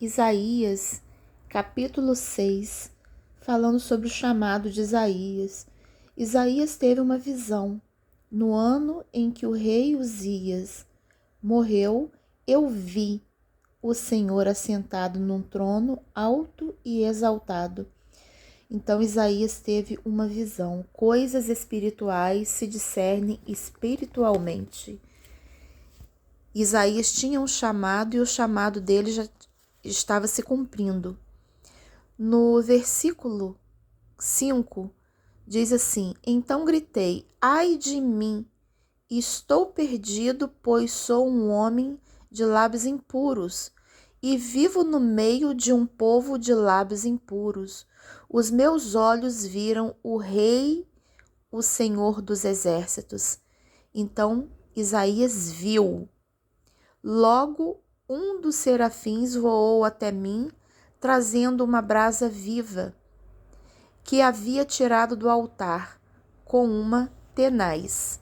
Isaías, capítulo 6, falando sobre o chamado de Isaías. Isaías teve uma visão. No ano em que o rei Uzias morreu, eu vi o Senhor assentado num trono alto e exaltado. Então Isaías teve uma visão. Coisas espirituais se discernem espiritualmente. Isaías tinha um chamado e o chamado dele já estava se cumprindo. No versículo 5, diz assim: Então gritei, ai de mim, estou perdido, pois sou um homem de lábios impuros e vivo no meio de um povo de lábios impuros. Os meus olhos viram o Rei, o Senhor dos Exércitos. Então Isaías viu. Logo, um dos serafins voou até mim, trazendo uma brasa viva, que havia tirado do altar, com uma tenaz.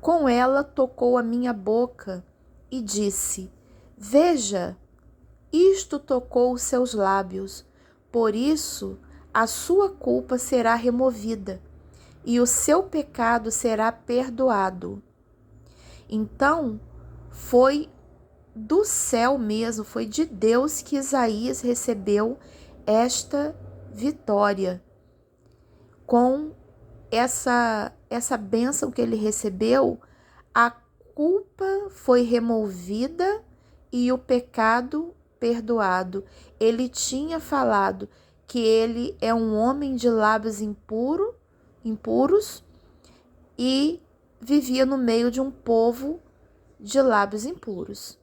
Com ela tocou a minha boca e disse: Veja, isto tocou os seus lábios, por isso a sua culpa será removida e o seu pecado será perdoado. Então, foi do céu mesmo, foi de Deus que Isaías recebeu esta vitória. Com essa bênção que ele recebeu, a culpa foi removida e o pecado perdoado. Ele tinha falado que ele é um homem de lábios impuros e vivia no meio de um povo de lábios impuros.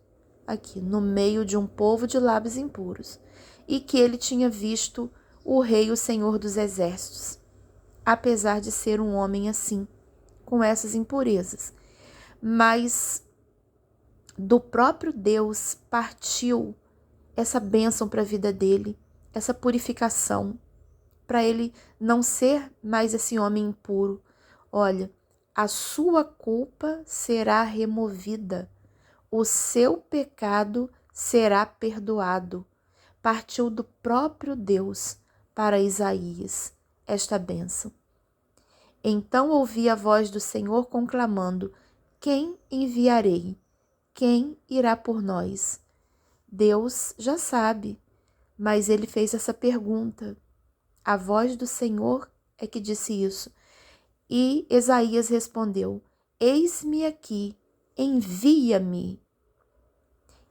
Aqui, no meio de um povo de lábios impuros. E que ele tinha visto o Rei, o Senhor dos Exércitos. Apesar de ser um homem assim, com essas impurezas. Mas do próprio Deus partiu essa bênção para a vida dele, essa purificação, para ele não ser mais esse homem impuro. Olha, a sua culpa será removida, o seu pecado será perdoado. Partiu do próprio Deus para Isaías esta bênção. Então ouvi a voz do Senhor conclamando: Quem enviarei? Quem irá por nós? Deus já sabe, mas ele fez essa pergunta. A voz do Senhor é que disse isso. E Isaías respondeu: Eis-me aqui, envia-me.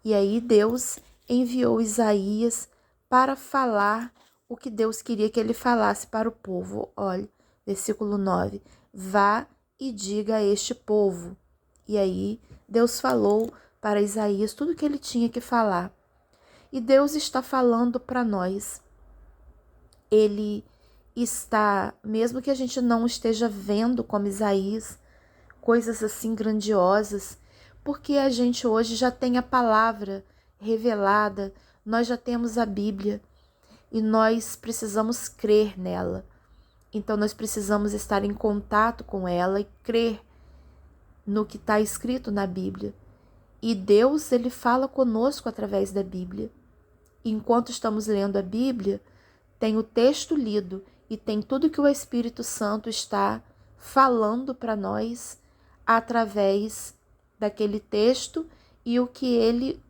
E aí Deus enviou Isaías para falar o que Deus queria que ele falasse para o povo. Olha, versículo 9. Vá e diga a este povo. E aí Deus falou para Isaías tudo o que ele tinha que falar. E Deus está falando para nós. Ele está, mesmo que a gente não esteja vendo como Isaías, coisas assim grandiosas, porque a gente hoje já tem a palavra revelada, nós já temos a Bíblia e nós precisamos crer nela. Então nós precisamos estar em contato com ela e crer no que está escrito na Bíblia. E Deus, ele fala conosco através da Bíblia. E enquanto estamos lendo a Bíblia, tem o texto lido e tem tudo que o Espírito Santo está falando para nós através daquele texto e o que ele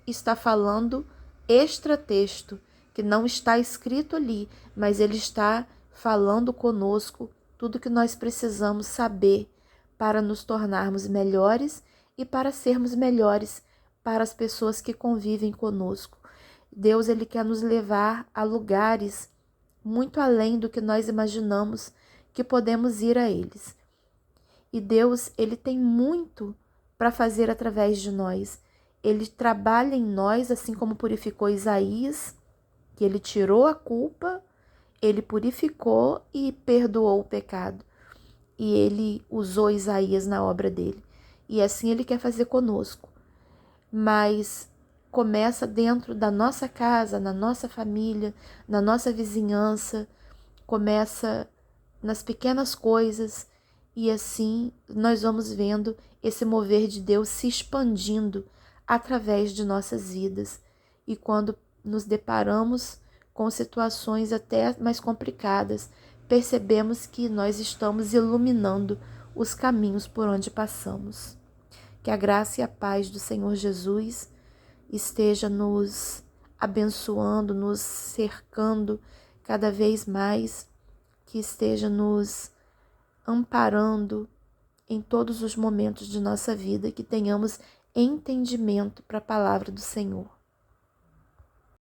está falando extra-texto, que não está escrito ali, mas ele está falando conosco tudo que nós precisamos saber para nos tornarmos melhores e para sermos melhores para as pessoas que convivem conosco. Deus, ele quer nos levar a lugares muito além do que nós imaginamos que podemos ir a eles. E Deus, ele tem muito para fazer através de nós. Ele trabalha em nós, assim como purificou Isaías, que ele tirou a culpa, ele purificou e perdoou o pecado. E ele usou Isaías na obra dele. E assim ele quer fazer conosco. Mas começa dentro da nossa casa, na nossa família, na nossa vizinhança, começa nas pequenas coisas e assim nós vamos vendo esse mover de Deus se expandindo através de nossas vidas. E quando nos deparamos com situações até mais complicadas, percebemos que nós estamos iluminando os caminhos por onde passamos. Que a graça e a paz do Senhor Jesus esteja nos abençoando, nos cercando cada vez mais, que esteja nos amparando em todos os momentos de nossa vida, que tenhamos entendimento para a palavra do Senhor.